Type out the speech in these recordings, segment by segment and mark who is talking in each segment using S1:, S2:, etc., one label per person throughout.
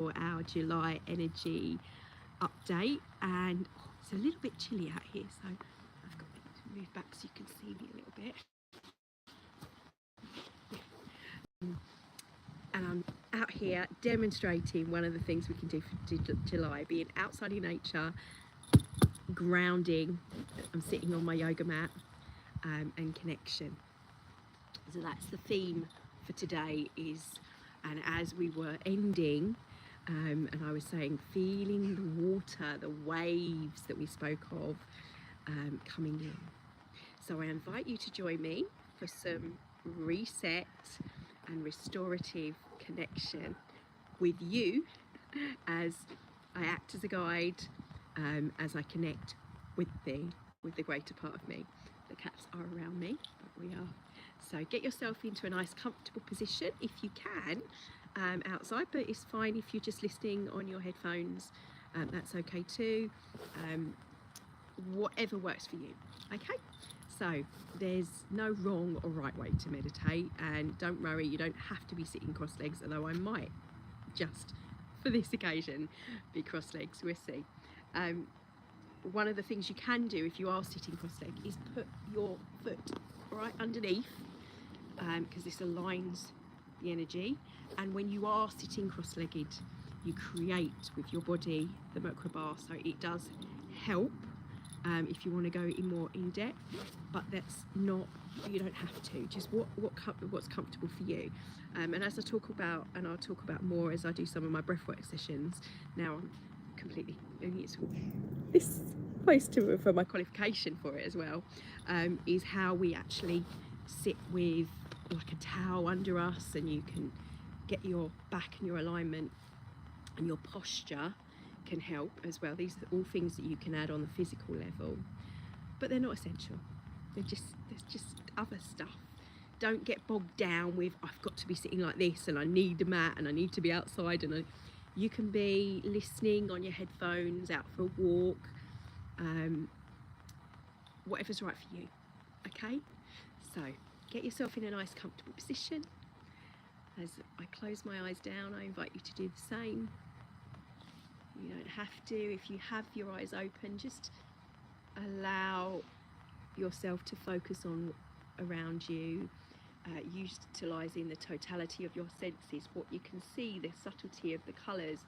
S1: our July energy update. And it's a little bit chilly out here, so I've got to move back so you can see me a little bit. And I'm out here demonstrating one of the things we can do for July, being outside in nature, grounding. I'm sitting on my yoga mat, and connection. So that's the theme for today is, and as we were ending, and I was saying, feeling the water, the waves that we spoke of coming in. So I invite you to join me for some reset and restorative connection with you as I act as a guide, as I connect with the greater part of me. The cats are around me, but we are. So get yourself into a nice comfortable position if you can, outside, but it's fine if you're just listening on your headphones, that's okay too. Whatever works for you, okay? So there's no wrong or right way to meditate, and don't worry, you don't have to be sitting cross legs, although I might just for this occasion be cross legs, we'll see. One of the things you can do if you are sitting cross legged is put your foot right underneath, because this aligns the energy, and when you are sitting cross-legged you create with your body the microbar, so it does help if you want to go in more in depth, but that's not, you don't have to, just what's comfortable for you. And as I talk about, and I'll talk about more as I do some of my breathwork sessions now, I'm completely, it's this close to for my qualification for it as well, is how we actually sit with like a towel under us, and you can get your back and your alignment and your posture can help as well. These are all things that you can add on the physical level, but they're not essential. There's just other stuff. Don't get bogged down with I've got to be sitting like this and I need a mat and I need to be outside, and you can be listening on your headphones, out for a walk, whatever's right for you, okay? So get yourself in a nice comfortable position. As I close my eyes down, I invite you to do the same. You don't have to. If you have your eyes open, just allow yourself to focus on around you, utilising the totality of your senses, what you can see, the subtlety of the colours,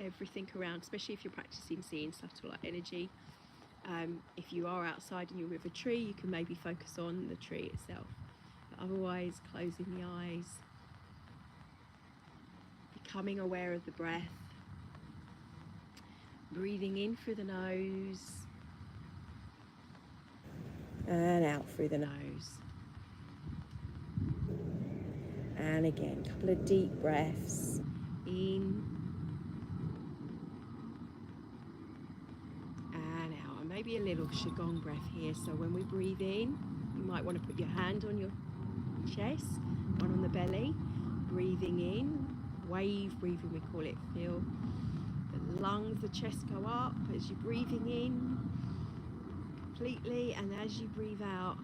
S1: everything around, especially if you're practicing seeing subtle like energy. If you are outside and you're with a tree, you can maybe focus on the tree itself. But otherwise, closing the eyes, becoming aware of the breath, breathing in through the nose and out through the nose. And again, a couple of deep breaths in and out. And maybe a little qigong breath here. So when we breathe in, you might want to put your hand on your chest, one on the belly. Breathing in, wave breathing we call it. Feel the lungs, the chest go up as you're breathing in completely, and as you breathe out,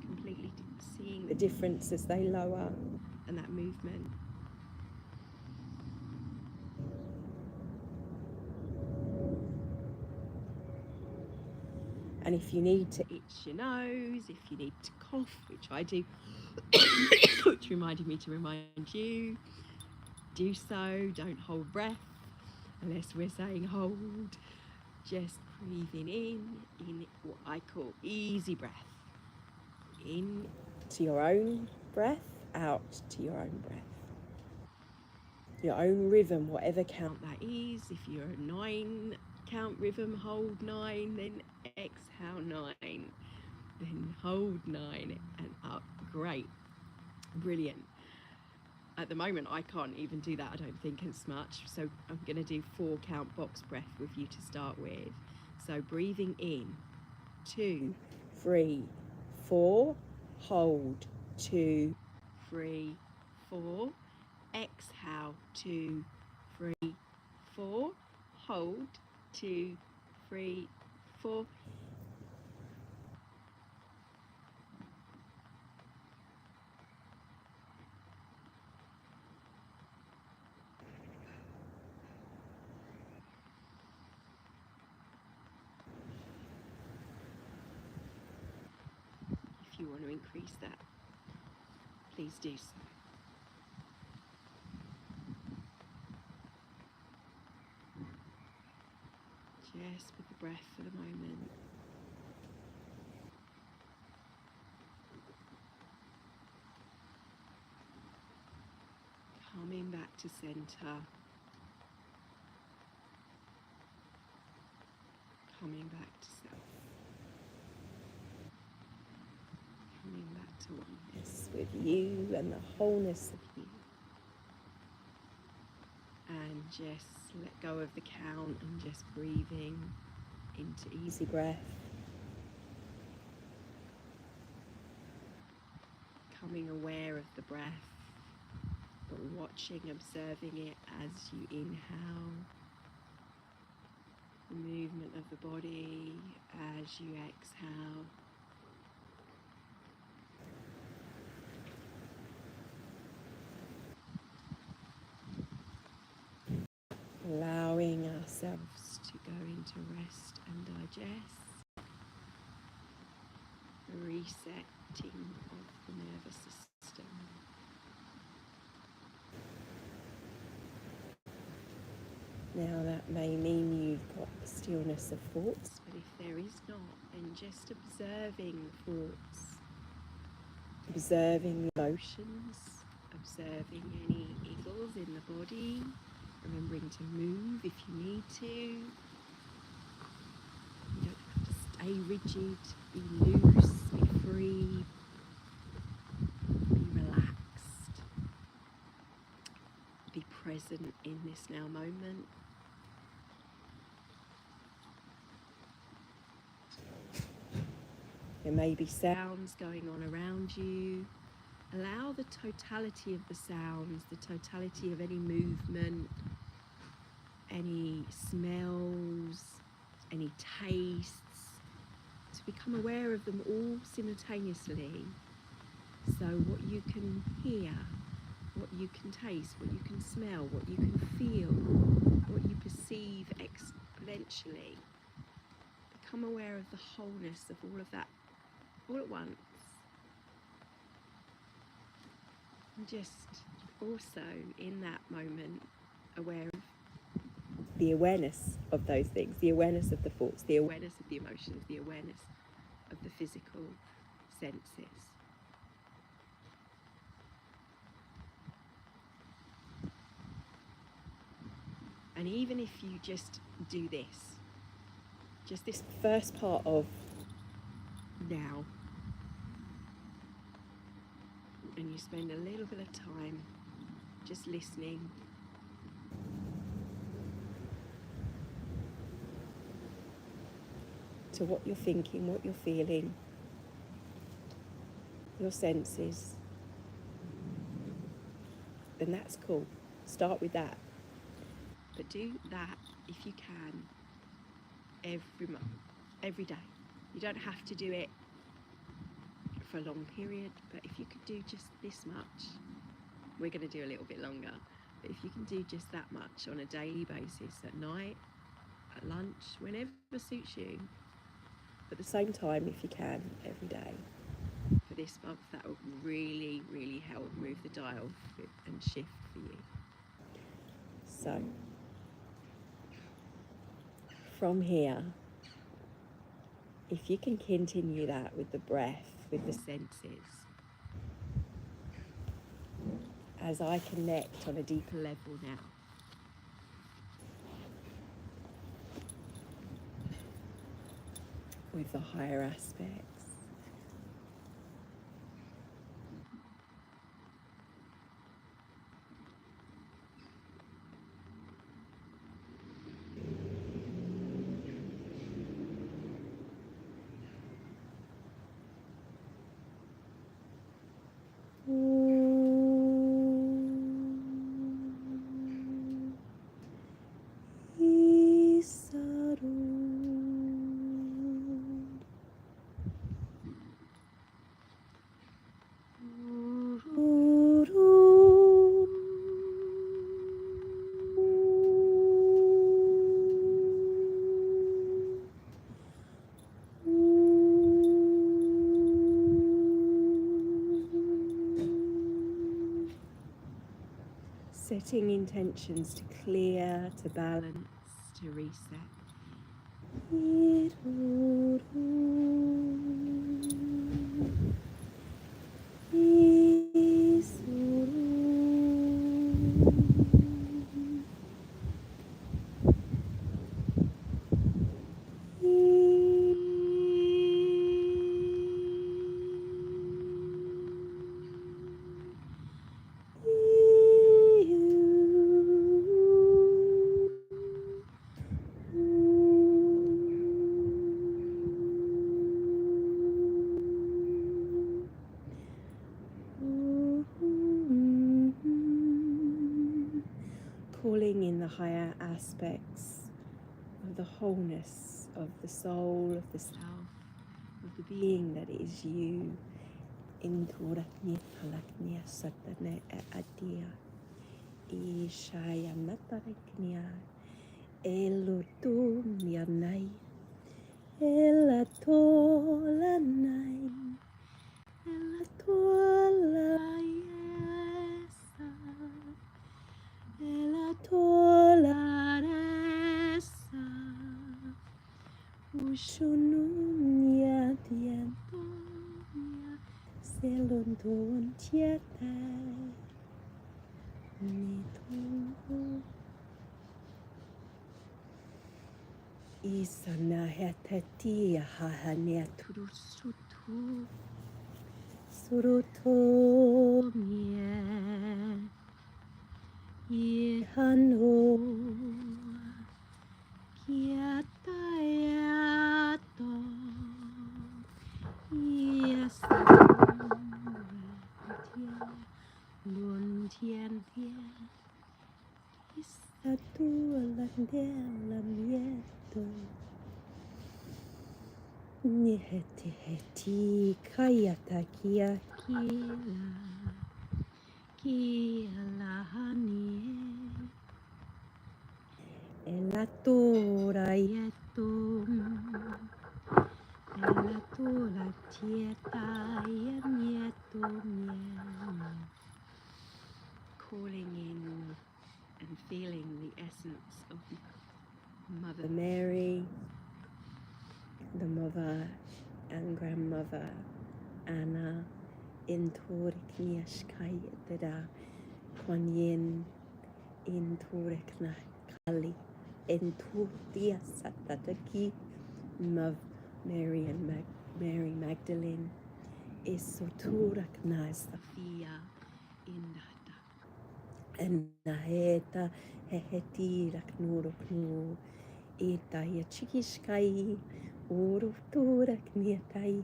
S1: completely seeing the difference as they lower and that movement. And if you need to itch your nose, if you need to cough, which I do, which reminded me to remind you, do so. Don't hold breath unless we're saying hold. Just breathing in what I call easy breath. In to your own breath, out to your own breath. Your own rhythm, whatever count that is. If you're a 9 count rhythm, hold 9, then exhale 9, then hold 9 and up. Great, brilliant. At the moment I can't even do that, I don't think, as much, so I'm going to do 4 count box breath with you to start with. So breathing in, 2, 3, 4, hold, 2, 3, 4, exhale, 2, 3, 4, hold, 2, 3, 4. increase that, please do so. Just with the breath for the moment. Coming back to center. Coming back to self. Coming back to oneness with you and the wholeness of you. And just let go of the count and just breathing into easy breath. Becoming aware of the breath, but watching, observing it as you inhale. The movement of the body as you exhale. Allowing ourselves to go into rest and digest. The resetting of the nervous system. Now that may mean you've got the stillness of thoughts, but if there is not, then just observing the thoughts, observing the emotions, observing any iggles in the body, remembering to move if you need to. You don't have to stay rigid, be loose, be free, be relaxed, be present in this now moment. There may be sounds going on around you. Allow the totality of the sounds, the totality of any movement, any smells, any tastes, to become aware of them all simultaneously. So what you can hear, what you can taste, what you can smell, what you can feel, what you perceive exponentially. Become aware of the wholeness of all of that all at once. And just also in that moment aware of the awareness of those things, the awareness of the thoughts, the awareness of the emotions, the awareness of the physical senses. And even if you just do this, just this first part of now, and you spend a little bit of time just listening, to what you're thinking, what you're feeling, your senses, then that's cool. Start with that. But do that, if you can, every day. You don't have to do it for a long period, but if you could do just this much, we're going to do a little bit longer, but if you can do just that much on a daily basis, at night, at lunch, whenever suits you, at the same time, if you can, every day, for this month, that will really, really help move the dial and shift for you. So, from here, if you can continue that with the breath, with the senses, as I connect on a deeper level now. With the higher aspects. setting intentions to clear, to balance, to reset. Calling in the higher aspects of the wholeness of the soul, of the self, of the being that is you. Inturakni kalaknia satane adia ishaya nataraknia elutu mianai elatolanai elatolayesa elatolaresa ushunumia dientonia selondon tieta nito isana hetatia hahania turusutu suruto mie ihano kiatayato Lun tien tien Isatu alandela mieto Niheti heti kayata kia Kila hanie Elatora yetum Elatora tieta yetum calling in and feeling the essence of Mother Mary, the mother and grandmother Anna, in Toriknia Shkayeteda, Kuan Yin, in Torikna Kali, in Turtia Satataki, Mary and Mary Magdalene, is Soturakna Safia in and Naheta Heheti Raknuruknu Itaya Chikishkai Uruturak Nietai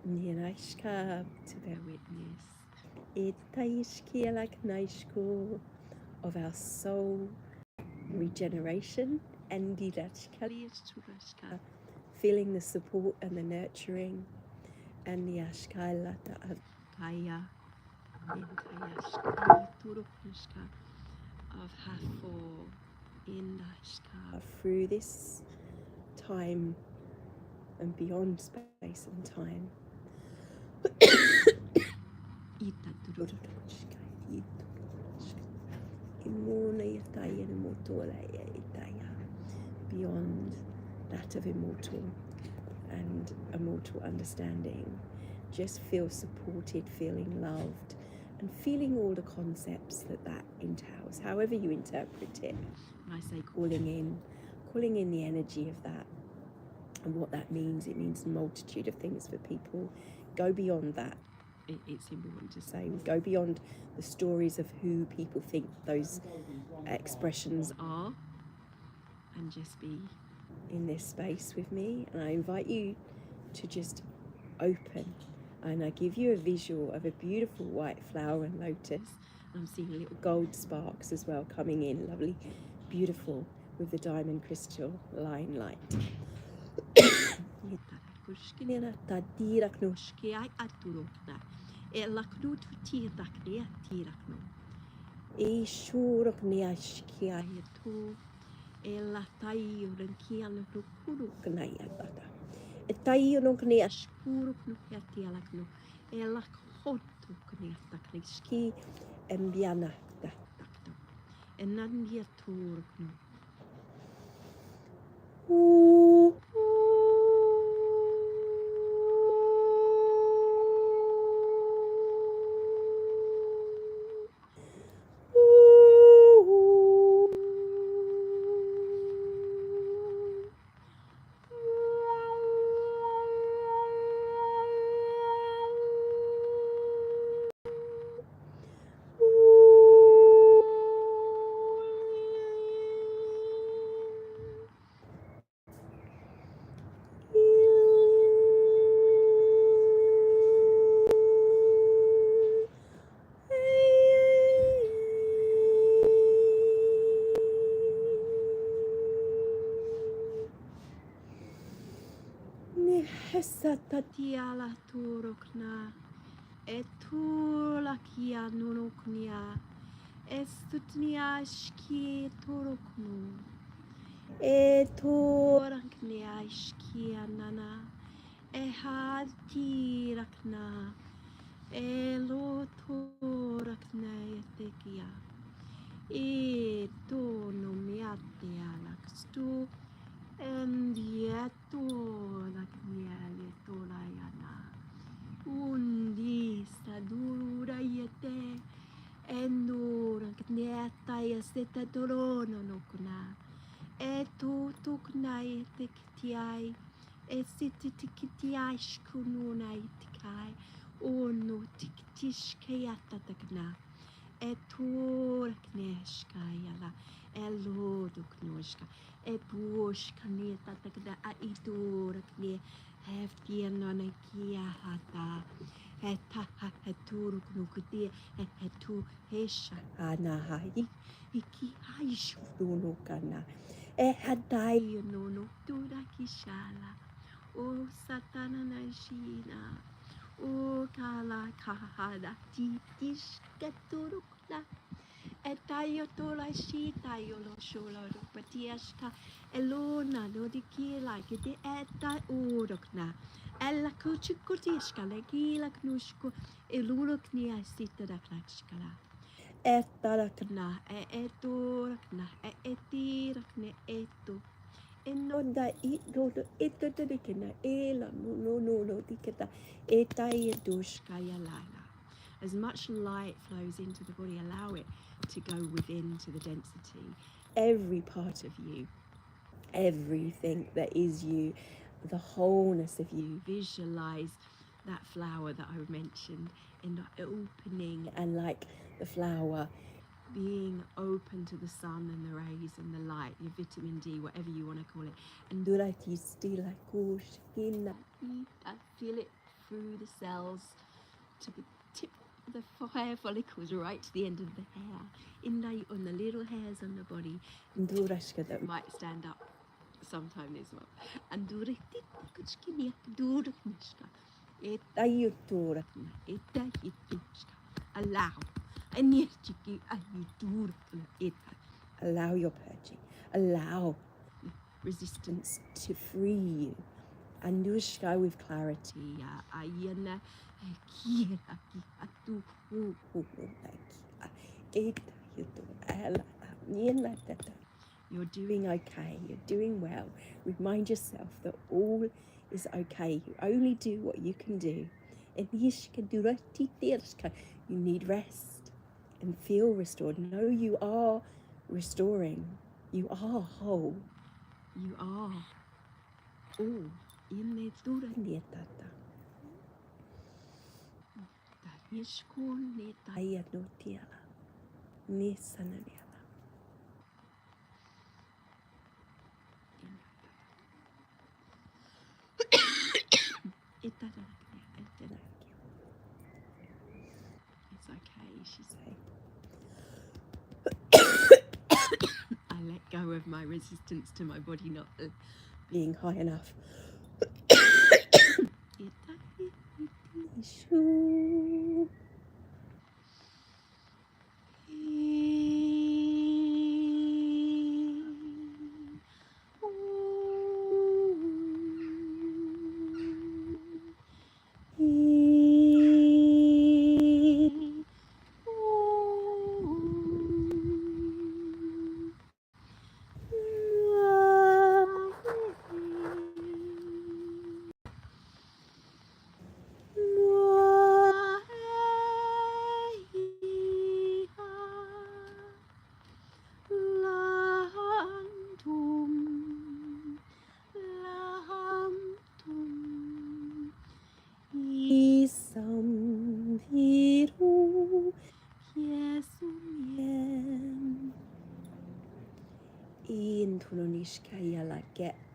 S1: Nirashka to bear witness. Itaishkielak Naishku of our soul regeneration and Didachkaliashka, feeling the support and the nurturing and the Ashkailata of Kaya. Of Hafo in through this time and beyond space and time. Beyond that of immortal and immortal understanding. Just feel supported, feeling loved, and feeling all the concepts that entails, however you interpret it. When I say calling in the energy of that and what that means, it means a multitude of things for people. Go beyond that. It's important to say, go beyond the stories of who people think those expressions are, and just be in this space with me. And I invite you to just open. And I give you a visual of a beautiful white flower and lotus. I'm seeing little gold sparks as well coming in, lovely, beautiful, with the diamond crystal line light. Tayo nung kani ashkuro kno yati alakno elak hotu kani takniski embiana enandia turknu. Hesatatiala turokna, etula kia nunuknia, estutnia shki turoknu, etoraknia shkia nana, ehatirakna, elotorakna etekia, etonomiatialakstu. Endietola kniele tolayana. Undi sadura yete. Endura knieta yaseta torono nokuna. Eto tokna etektiai. Esititikitiai shkununa itikai. Ono tiktishkayata takna. Etor kneshka yala. Elodo knoshka. Epushka neta takda aitor kne. Heftianana kia hata. Heta hetur knukuti. Hetu hesha anahai. Iki haishuno kana. Ehadai no no tura kishala. O satana na shina. O kala kahada titishka turukla. Etayo tola shita yolo shola do patiashka. Elona no di kila kiti eta urokna. Ella kuchikutishka legila knushko. Eluro knia sita da klakshkala. Etarakna etorakna etirakne eto. Enonda ito dikena ela no diketa etaya dushka yalala. As much light flows into the body, allow it to go within to the density. Every part of you, everything that is you, the wholeness of you. Visualize that flower that I mentioned in the opening, and like the flower being open to the sun and the rays and the light, your vitamin D, whatever you want to call it. And feel it through the cells to the tip of the hair follicles, right to the end of the hair. On the little hairs on the body. That might stand up sometime as well. And allow. Allow your purging. Allow resistance to free you. Anushka with clarity. You're doing okay. You're doing well. Remind yourself that all is okay. You only do what you can do. You need rest and feel restored. No, you are restoring. You are whole. You are all in the Turanietata. Yeshkun netaya notiala. Nisananiala. It's okay, she said. I let go of my resistance to my body not being high enough.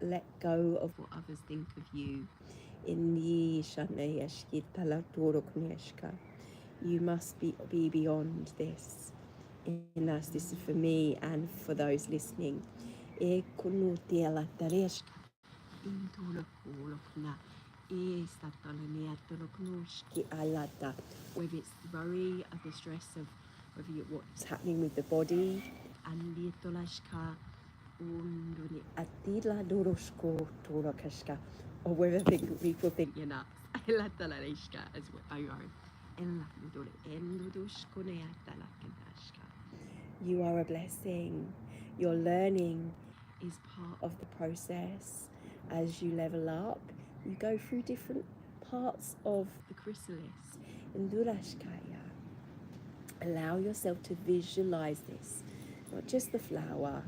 S1: Let go of what others think of you. You must be beyond this. This is for me and for those listening. Whether it's the worry of the stress of what's happening with the body, or whether people think you're nuts. You are a blessing. Your learning is part of the process. As you level up, you go through different parts of the chrysalis. Allow yourself to visualize this, not just the flower,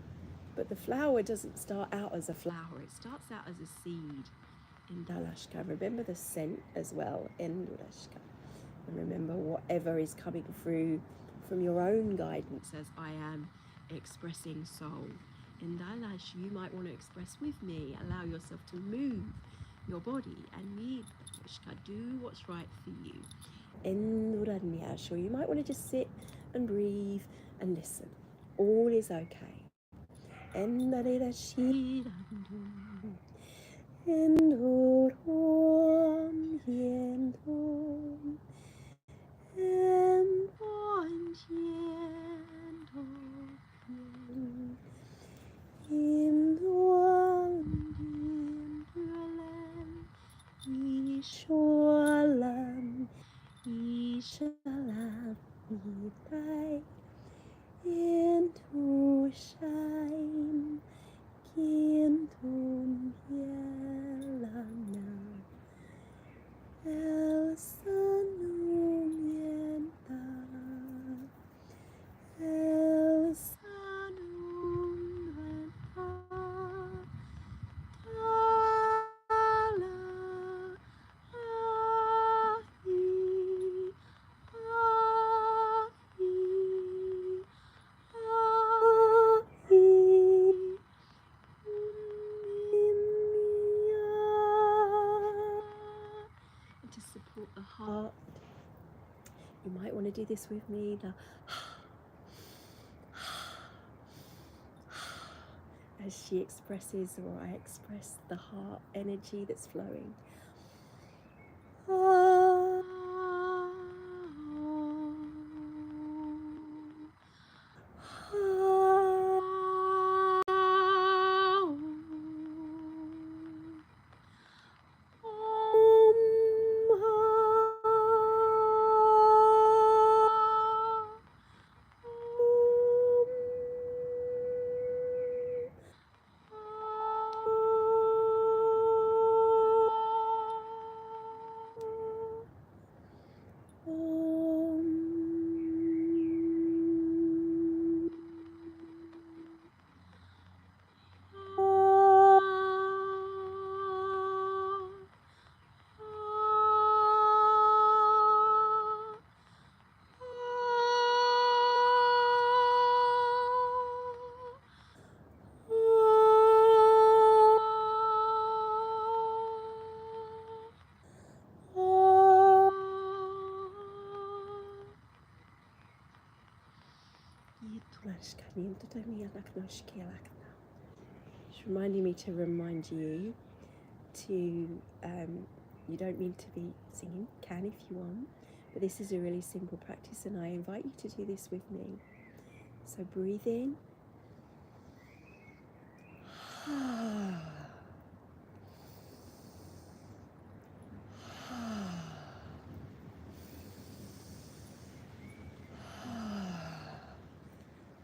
S1: but the flower doesn't start out as a flower, it starts out as a seed. Remember the scent as well. And remember whatever is coming through from your own guidance as I am expressing soul. And you might want to express with me. Allow yourself to move your body and do what's right for you. Or you might want to just sit and breathe and listen. All is okay. The heart. You might want to do this with me. As she expresses, or I express, the heart energy that's flowing. It's reminding me to remind you to, you don't need to be singing, can if you want, but this is a really simple practice and I invite you to do this with me. So breathe in.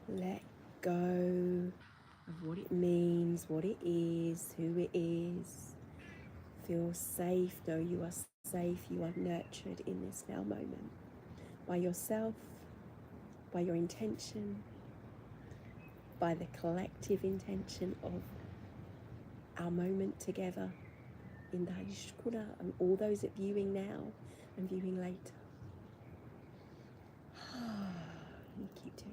S1: Let go of what it means, what it is, who it is. Feel safe, know you are safe, you are nurtured in this now moment. By yourself, by your intention, by the collective intention of our moment together in the Hajishkura and all those at viewing now and viewing later. You keep doing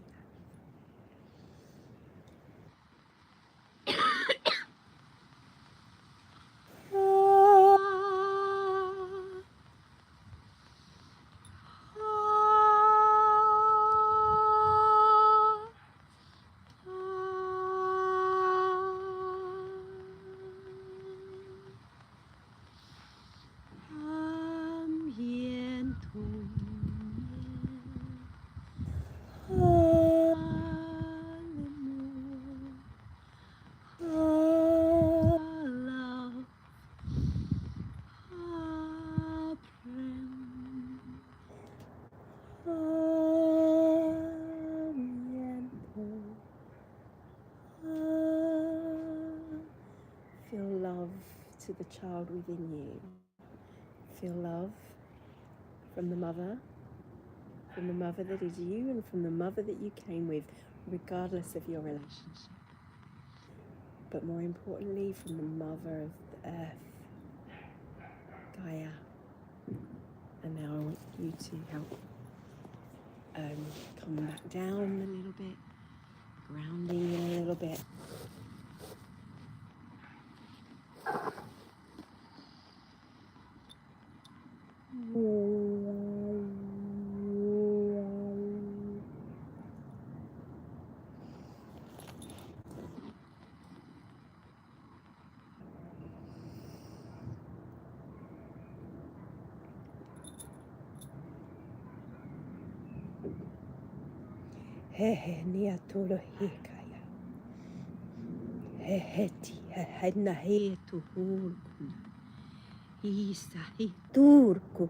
S1: to the child within you. Feel love from the mother that is you, and from the mother that you came with, regardless of your relationship. But more importantly, from the mother of the earth, Gaia. And now I want you to help come back down a little bit, grounding a little bit. He nia tolo hekaya. He ti he na he to hulkuna. Isa he turku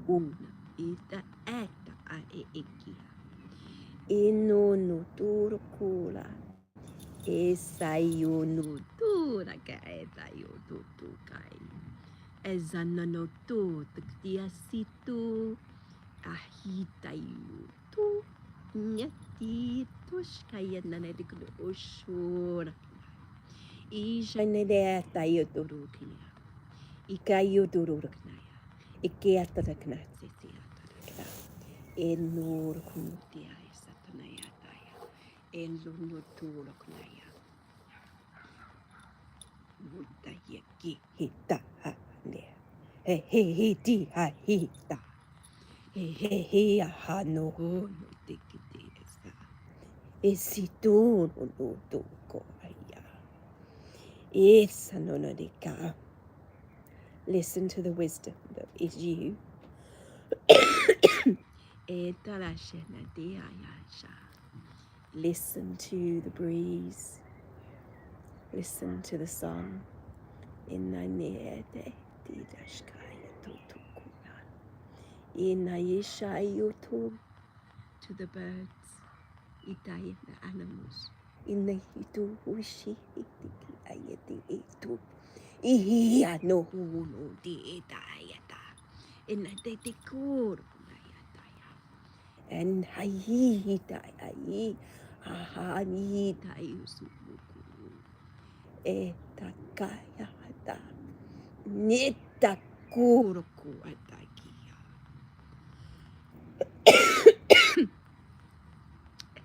S1: una. Ita eta a ekia. Ino no turkula. Esa yo no tura ka eta yo tutu kai. Esa no tu tia situ. Ahita yo tu. Nyati tushkaya nanedikno oshura. Isha nedeta yodurukia. Ikayo dururknaya. Ikiata the knatsitiata. Enur kuntia satanayataya. Elunuturknaya. Mutayaki hita hane. He ti ha hita. He ha no no tikiti esa. Esitu no to koya. Esa no no dika. Listen to the wisdom that is you. Listen to the breeze. Listen to the sun. To the birds. The animals. Iya no no di dayata. In the decor dayata. And hayi dayi. Aha ni dayusuku. Etakaya da. Nita kuruku atakia.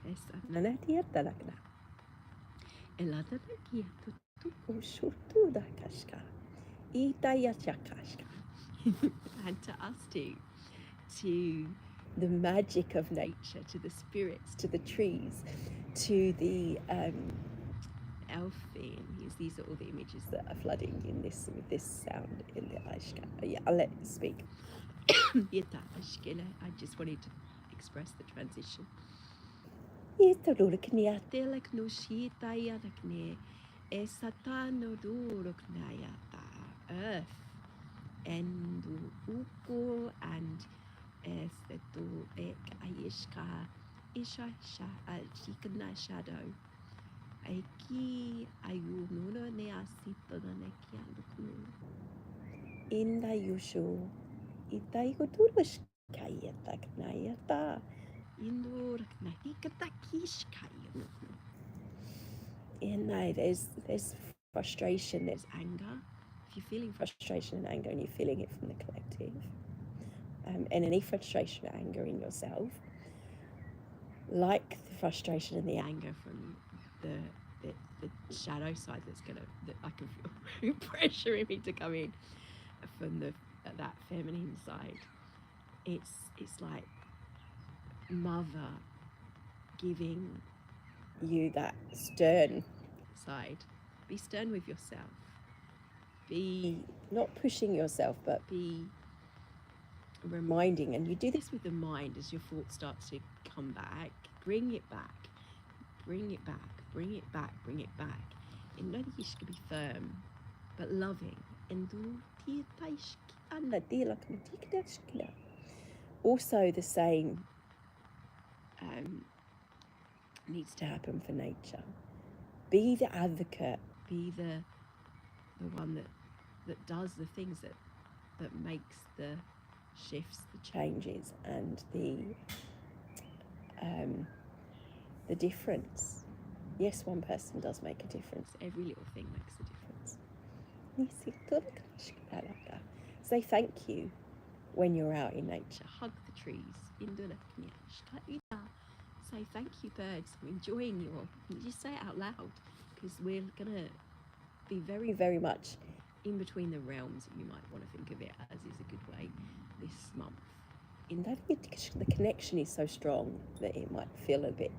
S1: Esa nanatia talakna. Elata takia tutuko shutu da kashka. And to us too, to the magic of nature, to the spirits, to the trees, to the elfin. These are all the images that are flooding in this with this sound in the ashka. Yeah, I'll let you speak. I just wanted to express the transition. Earth and uko and esetu ek ayishka isha shikna shadow aiki ayununo ne asito ne kialuku inda yushu itaigo turush kayata knayata indur knahikata kishkayu. And no, there's frustration, there's anger. If you're feeling frustration and anger and you're feeling it from the collective, and any frustration or anger in yourself, like the frustration and the anger from the shadow side that I can feel pressure in me to come in from that feminine side, it's like mother giving you that stern side. Be stern with yourself. Be not pushing yourself, but be reminding. And you do this with the mind as your thoughts start to come back. Bring it back. Bring it back. Bring it back. Bring it back. And know that you should be firm, but loving. And also the same needs to happen for nature. Be the advocate. Be the one that that does the things that makes the shifts, the changes, and the difference. Yes, one person does make a difference. Every little thing makes a difference. Say thank you when you're out in nature. Hug the trees. Say thank you, birds, for enjoying your. Just say it out loud, because we're gonna be very, very much in between the realms. You might want to think of it as is a good way this month. In that, the connection is so strong that it might feel a bit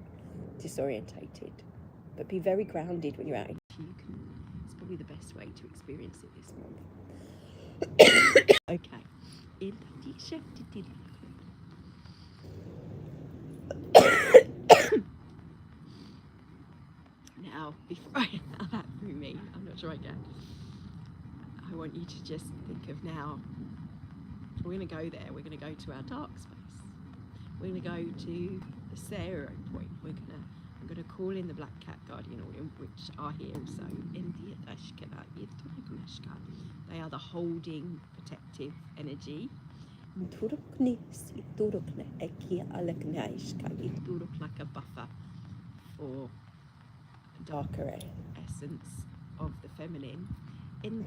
S1: disorientated, but be very grounded when you're out. It's probably the best way to experience it this month. Okay. Now, before I allow that through me, I'm not sure I can. I want you to just think of now. We're going to go there. We're going to go to our dark space. We're going to go to the Sarah point. I'm going to call in the Black Cat Guardian Order, which are here also. They are the holding, protective energy. Like a buffer for darker essence of the feminine. In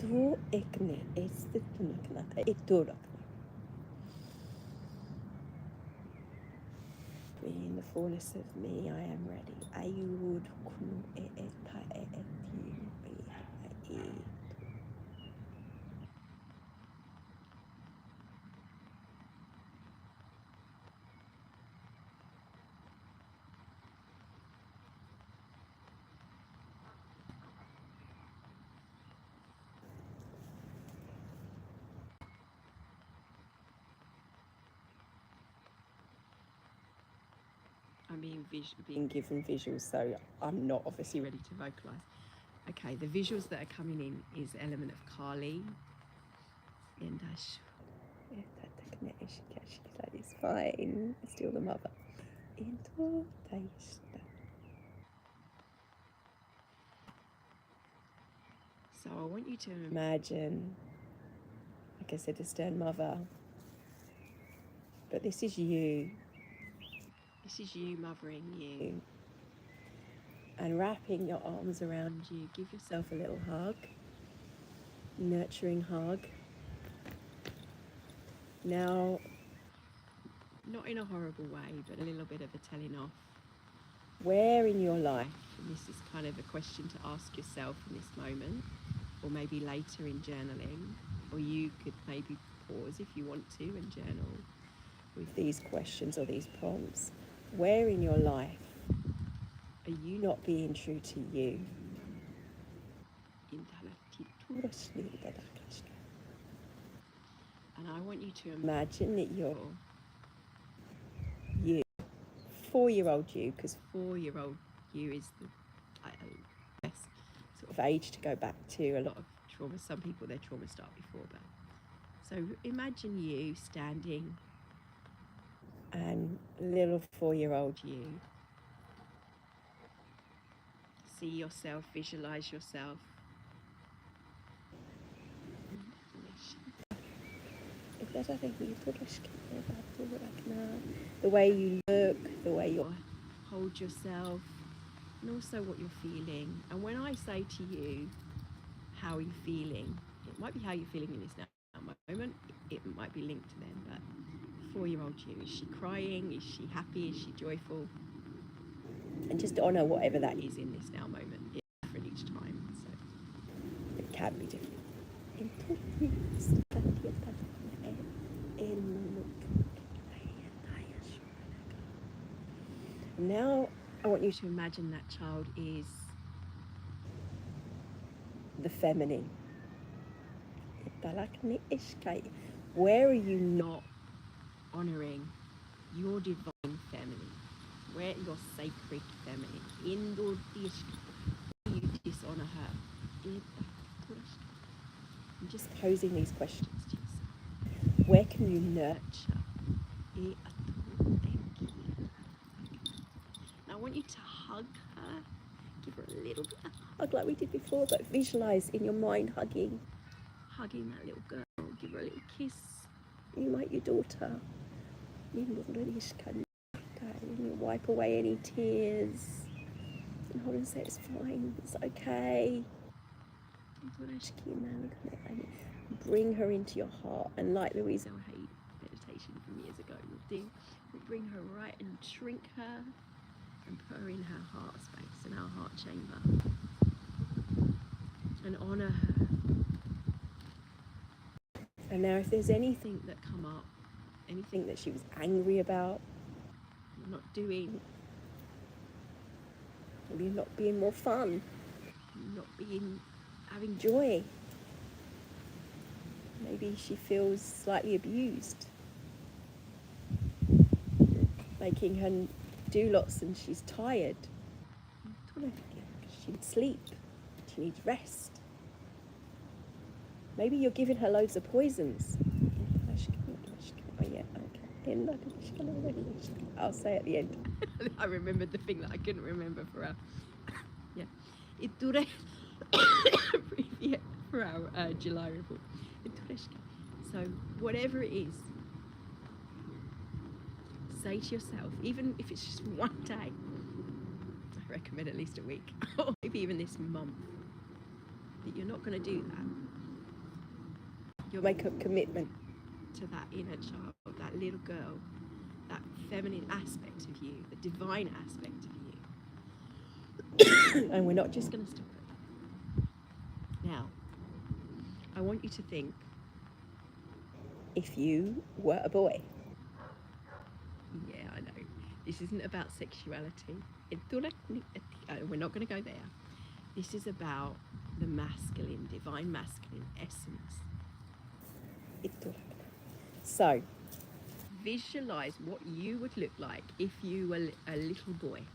S1: the fullness of me, I am ready. I'm being given visuals, so I'm not obviously ready to vocalise. Okay, the visuals that are coming in is element of Kali. It's fine, it's still the mother. So I want you to imagine, like I said, the stern mother, but this is you. This is you mothering you. And wrapping your arms around you. Give yourself a little hug. Nurturing hug. Now, not in a horrible way, but a little bit of a telling off. Where in your life, and this is kind of a question to ask yourself in this moment, or maybe later in journaling, or you could maybe pause if you want to and journal with these questions or these prompts. Where in your life are you not being true to you? And I want you to imagine that you're you, 4-year-old you, because 4-year-old you is the best sort of age to go back to. A lot of trauma, some people, their trauma start before that. So imagine you standing and little 4-year-old you. See yourself, visualize yourself. The way you look, the way you hold yourself, and also what you're feeling. And when I say to you, how are you feeling? It might be how you're feeling in this now moment. It might be linked to them, but 4-year-old you, is she crying? Is she happy? Is she joyful? And just honour whatever that is in this now moment. It's different each time, so it can be different. Now I want you to imagine that child is the feminine. Where are you not honouring your divine feminine? Where your sacred feminine? You dishonour her. I'm just posing these questions to yourself. Where can you nurture? Now I want you to hug her. Give her a little bit of hug like we did before, but visualise in your mind hugging hugging that little girl, give her a little kiss. You might your daughter. You wipe away any tears and hold and say it's fine, it's okay. And bring her into your heart, and like Louise Hay meditation from years ago will do, we'll bring her right and shrink her and put her in her heart space, in our heart chamber, and honour her. And now if there's anything that come up, anything that she was angry about, not doing, maybe not being more fun, not being, having joy, maybe she feels slightly abused, making her do lots and she's tired. She needs sleep, she needs rest. Maybe you're giving her loads of poisons. Oh yeah, okay. I'll say at the end. I remembered the thing that I couldn't remember for our for our July report. So whatever it is, say to yourself, even if it's just one day, I recommend at least a week, or maybe even this month, that you're not going to do that. You'll make a commitment to that inner child, that little girl, that feminine aspect of you, the divine aspect of you. And we're not just going to stop it. Now, I want you to think, if you were a boy. Yeah, I know. This isn't about sexuality. We're not going to go there. This is about the masculine, divine masculine essence. So, visualize what you would look like if you were a little boy.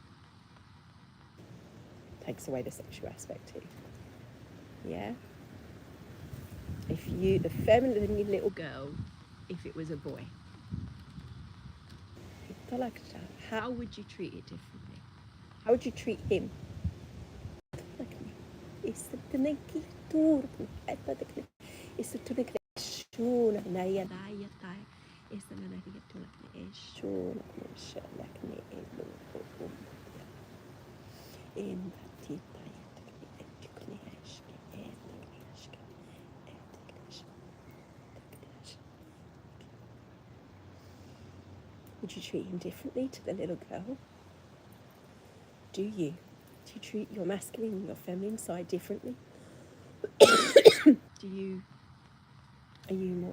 S1: Takes away the sexual aspect too. Yeah? If you, the feminine little girl, if it was a boy. How would you treat it differently? How would you treat him? Would you treat him differently to the little girl? Do you? Do you treat your masculine and your feminine side differently?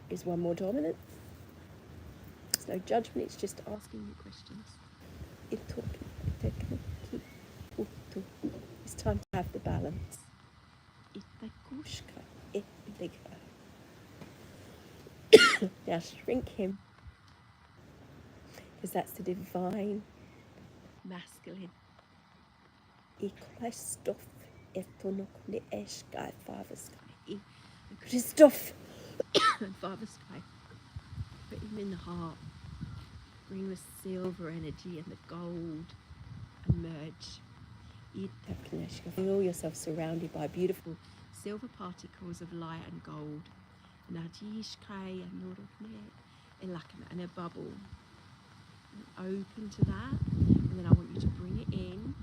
S1: Is one more dominant? There's no judgment, it's just asking you questions. It's time to have the balance. Now shrink him, because that's the divine masculine. Christoph and Father Sky. Put him in the heart. Bring the silver energy and the gold and merge. Feel yourself surrounded by beautiful silver particles of light and gold. And a bubble. And open to that. And then I want you to bring it in.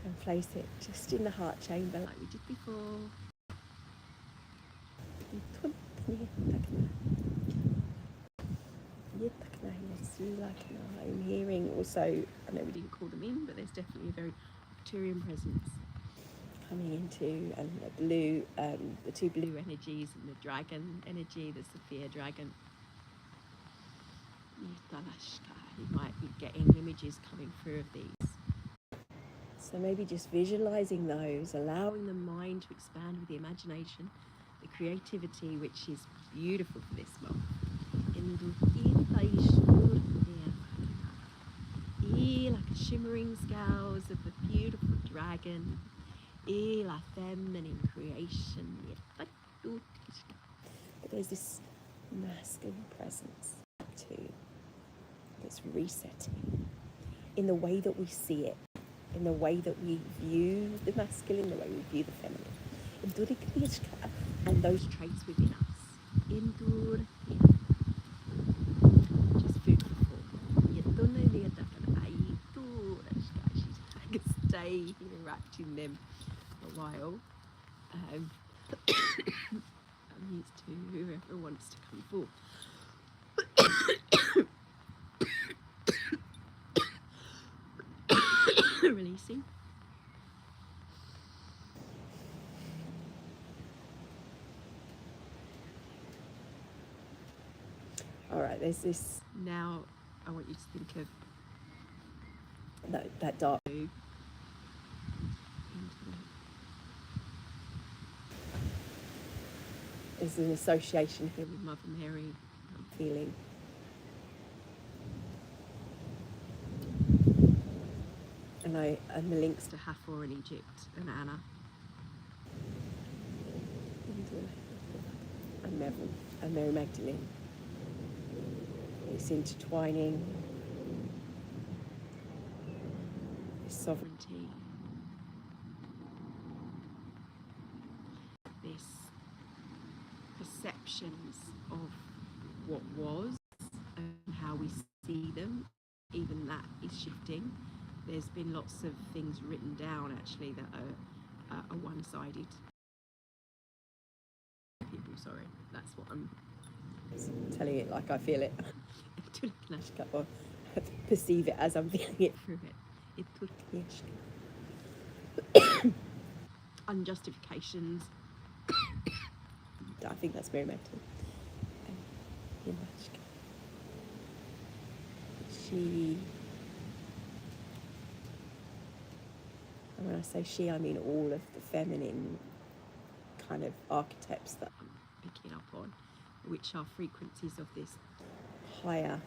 S1: And place it just in the heart chamber like we did before. I'm hearing also, I know we didn't call them in, but there's definitely a very Arcturian presence coming into, and the blue, the two blue energies, and the dragon energy, the Sophia dragon. You might be getting images coming through of these. So maybe just visualizing those, allowing the mind to expand with the imagination, the creativity, which is beautiful for this month. Like a shimmering scales of the beautiful dragon, like feminine creation. But there's this masculine presence too, that's resetting in the way that we see it, in the way that we view the masculine, the way we view the feminine, and those traits within us. Just food for thought. She's going to stay here wrapped in them a while. I'm used to whoever wants to come forward. Releasing. All right, there's this. Now I want you to think of that dark blue. There's an association here with Mother Mary. I'm feeling. And the links to Hathor in Egypt and Anna. And Mary Magdalene. It's intertwining. This sovereignty. This perceptions of what was and how we see them. Even that is shifting. There's been lots of things written down actually that are one-sided. People, sorry, that's what I'm telling it like I feel it. Perceive it as I'm feeling it through it. Unjustifications. I think that's very mental. And when I say she, I mean all of the feminine kind of archetypes that I'm picking up on, which are frequencies of this higher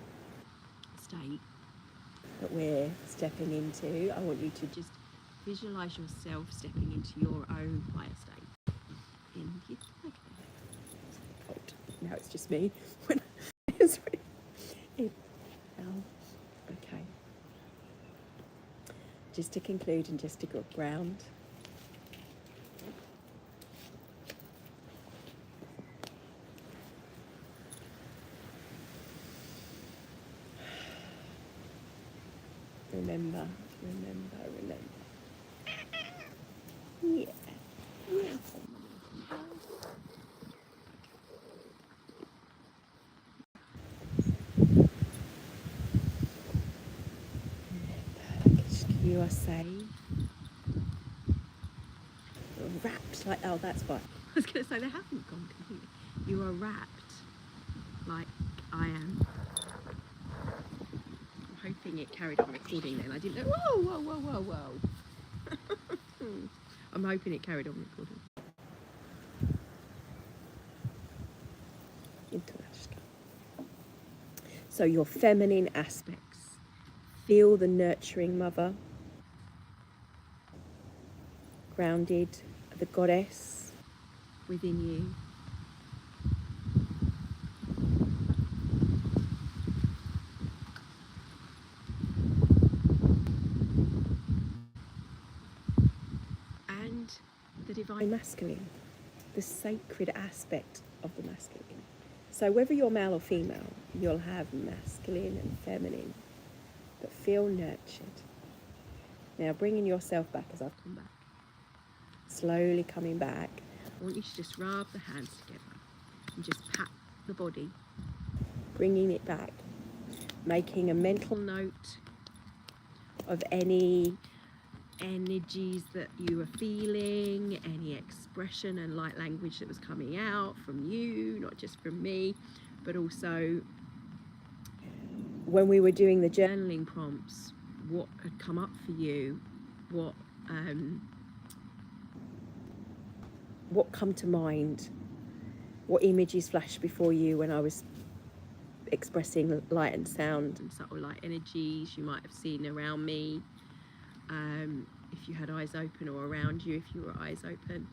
S1: state that we're stepping into. I want you to just visualize yourself stepping into your own higher state. Now it's just me. Okay. Just to conclude and just to go ground. Remember. Yeah. You are safe. You're wrapped like, oh, that's what. I was going to say, they haven't gone completely. You are wrapped like I am. I'm hoping it carried on recording then. I didn't know. Whoa. I'm hoping it carried on recording. So your feminine aspects. Feel the nurturing mother. Grounded, the goddess within you. And the divine masculine, the sacred aspect of the masculine. So whether you're male or female, you'll have masculine and feminine, but feel nurtured. Now bringing yourself back as I've come back. Slowly coming back. I want you to just rub the hands together and just pat the body, bringing it back, making a mental note of any energies that you were feeling, any expression and light language that was coming out from you, not just from me, but also when we were doing the journaling prompts, what had come up for you, what come to mind, what images flashed before you when I was expressing light and sound and subtle light energies you might have seen around me, if you had eyes open, or around you if you were eyes open,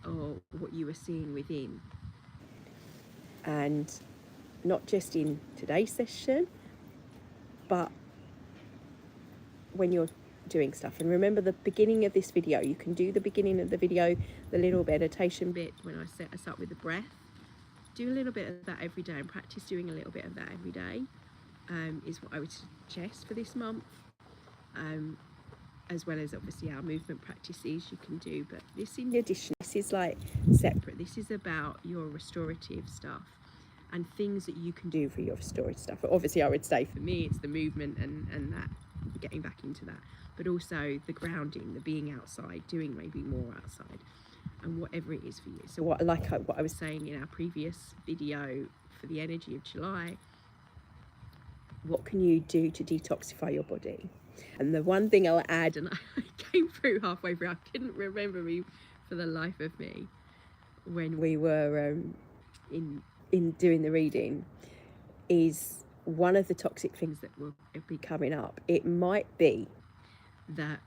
S1: or what you were seeing within. And not just in today's session, but when you're doing stuff. And remember the beginning of this video, you can do the beginning of the video, the little meditation bit when I set us up with the breath. Do a little bit of that every day and practice doing a little bit of that every day, is what I would suggest for this month, as well as obviously our movement practices you can do. But this, in addition, this is like separate. This is about your restorative stuff and things that you can do for your restorative stuff. But obviously I would say for me it's the movement and that, getting back into that, but also the grounding, the being outside, doing maybe more outside, and whatever it is for you. So what I was saying in our previous video for the energy of July, what can you do to detoxify your body? And the one thing I'll add, and I came through halfway through, I couldn't remember me for the life of me when we were in doing the reading, is one of the toxic things that will be coming up. It might be that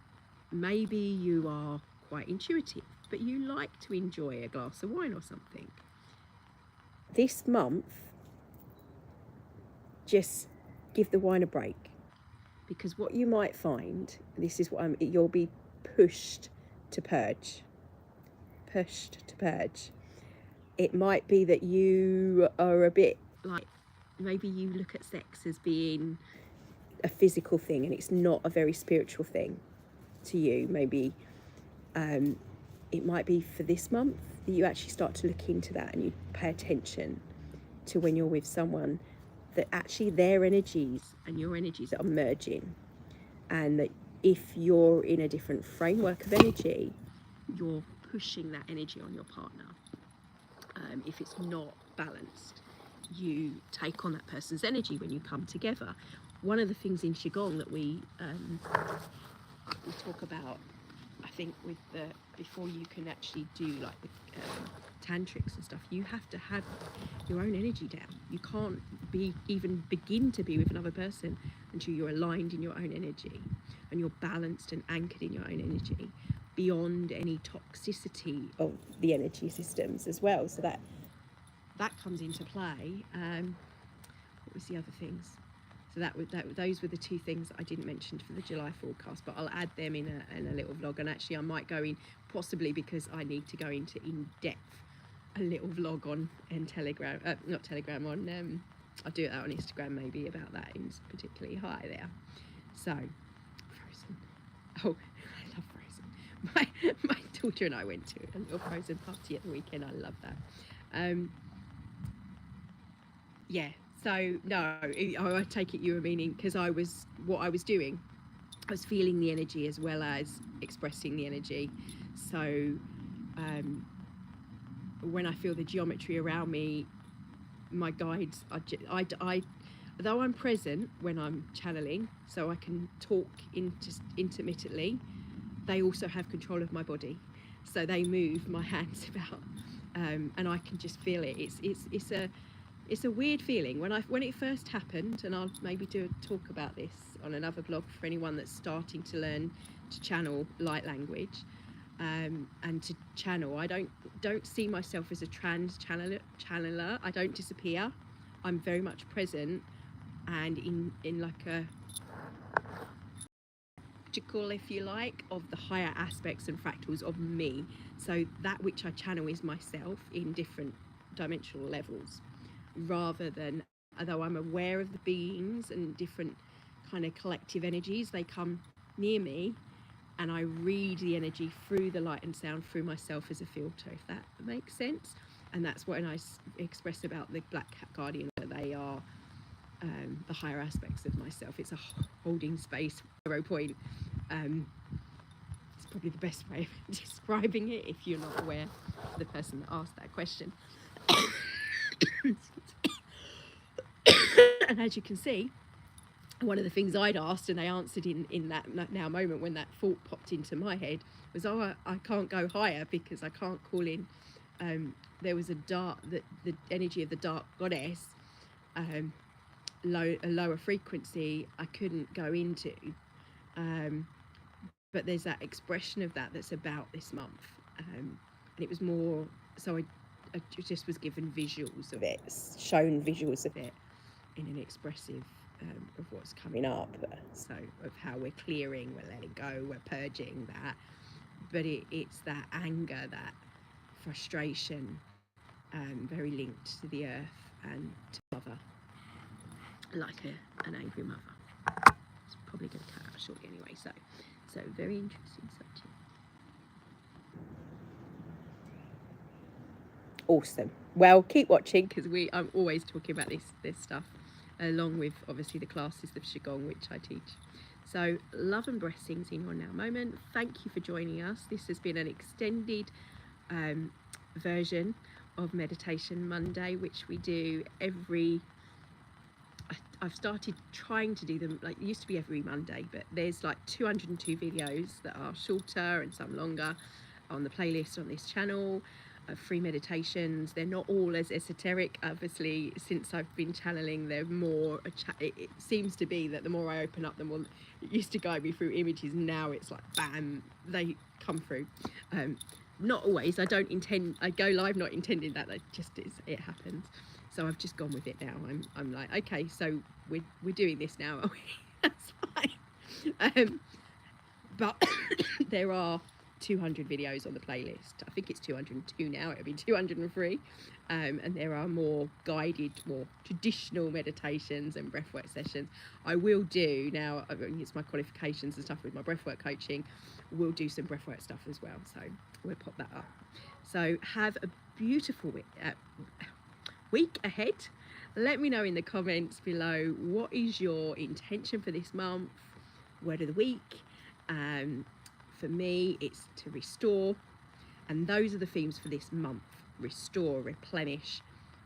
S1: maybe you are quite intuitive, but you like to enjoy a glass of wine or something. This month, just give the wine a break, because what you might find, this is what you'll be pushed to purge. It might be that you are a bit like, maybe you look at sex as being a physical thing and it's not a very spiritual thing to you. Maybe it might be for this month that you actually start to look into that and you pay attention to when you're with someone, that actually their energies and your energies are merging, and that if you're in a different framework of energy, you're pushing that energy on your partner. If it's not balanced, you take on that person's energy when you come together. One of the things in qigong that we talk about, I think, with the, before you can actually do like the tantrics and stuff, you have to have your own energy down. You can't even begin to be with another person until you're aligned in your own energy and you're balanced and anchored in your own energy, beyond any toxicity of the energy systems as well. So that comes into play. What was the other things? So those were the two things that I didn't mention for the July forecast, but I'll add them in a little vlog. And actually I might go in, possibly because I need to go into in-depth, a little vlog on Telegram, not Telegram, on I'll do that on Instagram maybe, about that in particularly high there. So Frozen, oh, I love Frozen. My daughter and I went to a little Frozen party at the weekend. I love that. Yeah, so no, I take it you were meaning, because what I was doing, I was feeling the energy as well as expressing the energy. So when I feel the geometry around me, my guides, though I'm present when I'm channeling, so I can talk intermittently, they also have control of my body. So they move my hands about, and I can just feel it. It's a weird feeling. When it first happened, and I'll maybe do a talk about this on another blog for anyone that's starting to learn to channel light language, and to channel. I don't see myself as a channeler. I don't disappear. I'm very much present and in like a practical, if you like, of the higher aspects and fractals of me. So that which I channel is myself in different dimensional levels, rather than, although I'm aware of the beings and different kind of collective energies, they come near me and I read the energy through the light and sound through myself as a filter, if that makes sense. And that's when I express about the Black Cat Guardian, that they are the higher aspects of myself. It's a holding space, 0 point. It's probably the best way of describing it if you're not aware of the person that asked that question. And as you can see, one of the things I'd asked and they answered in that now moment when that thought popped into my head was, oh, I can't go higher because I can't call in. There was the energy of the dark goddess, a lower frequency I couldn't go into. But there's that expression of that's about this month. And it was more, so I just was given visuals of it, shown visuals of it in an expressive of what's coming up, so of how we're clearing, we're letting go, we're purging that. But it's that anger, that frustration, very linked to the earth and to mother, like an angry mother. It's probably going to cut out shortly anyway, so very interesting subject. Awesome. Well, keep watching, because I'm always talking about this stuff, along with obviously the classes of qigong which I teach. So love and blessings in your now moment. Thank you for joining us. This has been an extended version of Meditation Monday, which we do every, I've started trying to do them, like, it used to be every Monday, but there's like 202 videos that are shorter and some longer on the playlist on this channel. Free meditations. They're not all as esoteric, obviously. Since I've been channeling, they're more it seems to be that the more I open up, the more it used to guide me through images. Now it's like bam, they come through. Not always. I go live not intending that. That just is, it happens. So I've just gone with it now. I'm like, okay, so we're doing this now, are we? That's fine. But there are 200 videos on the playlist. I think it's 202 now. It'll be 203. And there are more guided, more traditional meditations and breathwork sessions. I will do now, it's my qualifications and stuff with my breathwork coaching. We'll do some breathwork stuff as well. So we'll pop that up. So have a beautiful week ahead. Let me know in the comments below, what is your intention for this month, word of the week. For me, it's to restore, and those are the themes for this month: restore, replenish,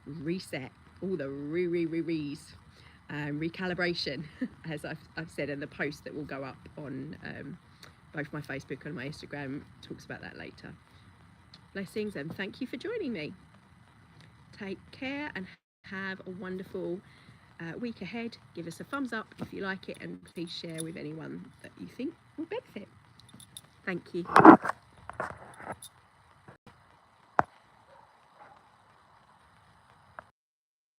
S1: reset, all the re's, recalibration, as I've said, and the post that will go up on both my Facebook and my Instagram talks about that later. Blessings, and thank you for joining me. Take care and have a wonderful week ahead. Give us a thumbs up if you like it, and please share with anyone that you think will benefit. Thank you.